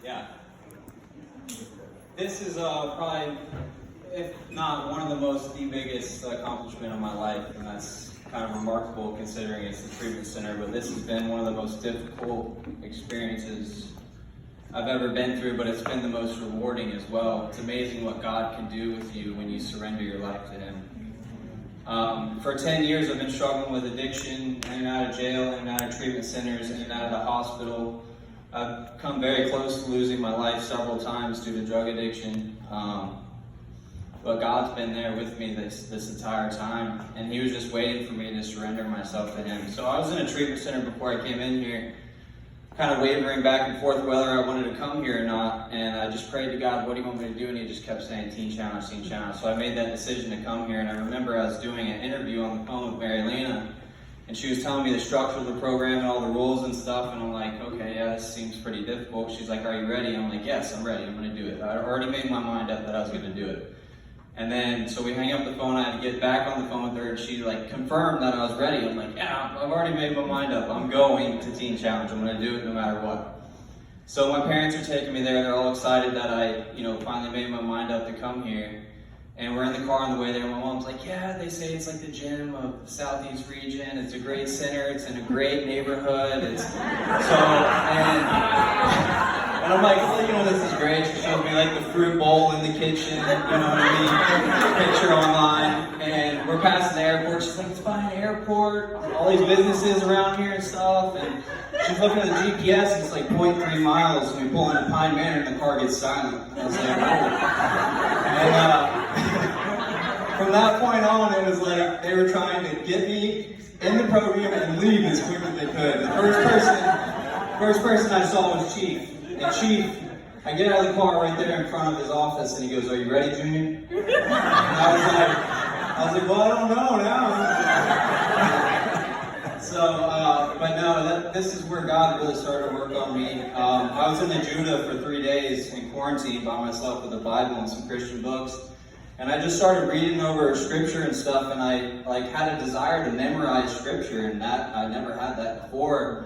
Yeah. This is probably, if not one of the biggest accomplishment of my life, and that's kind of remarkable considering it's the treatment center, but this has been one of the most difficult experiences I've ever been through, but it's been the most rewarding as well. It's amazing what God can do with you when you surrender your life to Him. For 10 years, I've been struggling with addiction, in and out of jail, in and out of treatment centers, in and out of the hospital. I've come very close to losing my life several times due to drug addiction. But God's been there with me this entire time, and He was just waiting for me to surrender myself to Him. So I was in a treatment center before I came in here, kind of wavering back and forth whether I wanted to come here or not, and I just prayed to God, what do you want me to do? And He just kept saying, Teen Challenge, Teen Challenge. So I made that decision to come here, and I remember I was doing an interview on the phone with Mary Lena, and she was telling me the structure of the program and all the rules and stuff, and I'm like, okay, yeah, this seems pretty difficult. She's like, are you ready? I'm like, yes, I'm ready, I'm going to do it. I already made my mind up that I was going to do it. And then, so we hang up the phone, I had to get back on the phone with her, and she confirmed that I was ready. I'm like, yeah, I've already made my mind up. I'm going to Teen Challenge. I'm going to do it no matter what. So my parents are taking me there. They're all excited that I, finally made my mind up to come here. And we're in the car on the way there. My mom's like, yeah, they say it's like the gym of the Southeast region. It's a great center. It's in a great neighborhood. And I'm like, well, this is great. She showed me the fruit bowl in the kitchen, what I mean, picture online. And we're passing the airport. She's like, it's by an airport, all these businesses around here and stuff. And she's looking at the GPS, and it's 0.3 miles. And we pull into Pine Manor, and the car gets silent. I was like, oh. And from that point on, it was like they were trying to get me in the program and leave as quick as they could. The first person I saw was Chief. And Chief, I get out of the car right there in front of his office, and he goes, are you ready, Junior? And I was like, well, I don't know now. So, but no, this is where God really started to work on me. I was in the Judah for 3 days in quarantine by myself with a Bible and some Christian books. And I just started reading over scripture and stuff, and I had a desire to memorize scripture, and that I never had that before.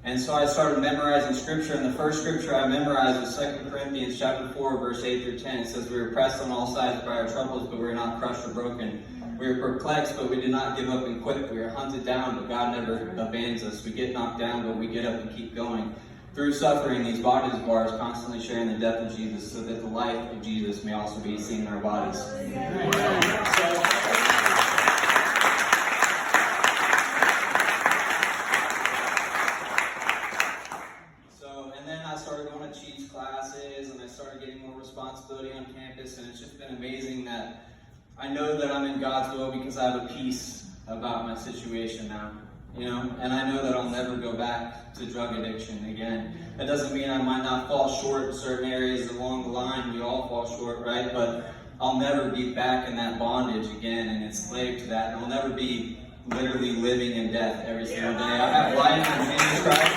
And so I started memorizing scripture, and the first scripture I memorized was 2 Corinthians chapter 4, verse 8 through 10. It says, we were pressed on all sides by our troubles, but we were not crushed or broken. We were perplexed, but we did not give up and quit. We were hunted down, but God never abandons us. We get knocked down, but we get up and keep going. Through suffering, these bodies of ours, constantly sharing the death of Jesus, so that the life of Jesus may also be seen in our bodies. Classes, and I started getting more responsibility on campus, and it's just been amazing that I know that I'm in God's will because I have a peace about my situation now, and I know that I'll never go back to drug addiction again. That doesn't mean I might not fall short in certain areas along the line. We all fall short, right? But I'll never be back in that bondage again and enslaved to that, and I'll never be literally living in death every single day. I have life in Jesus Christ.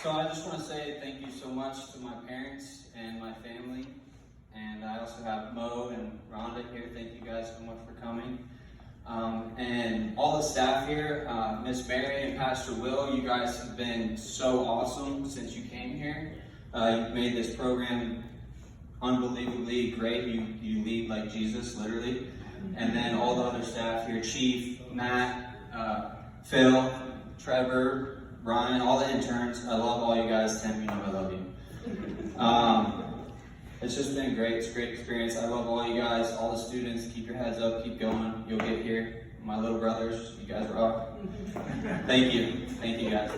So I just want to say thank you so much to my parents and my family. And I also have Mo and Rhonda here. Thank you guys so much for coming. And all the staff here, Miss Mary and Pastor Will, you guys have been so awesome since you came here. You've made this program unbelievably great. You lead like Jesus, literally. And then all the other staff here, Chief, Matt, Phil, Trevor, Brian, all the interns. I love all you guys. Tim, I love you. It's just been great. It's a great experience. I love all you guys, all the students. Keep your heads up. Keep going. You'll get here. My little brothers, you guys rock. Thank you. Thank you, guys.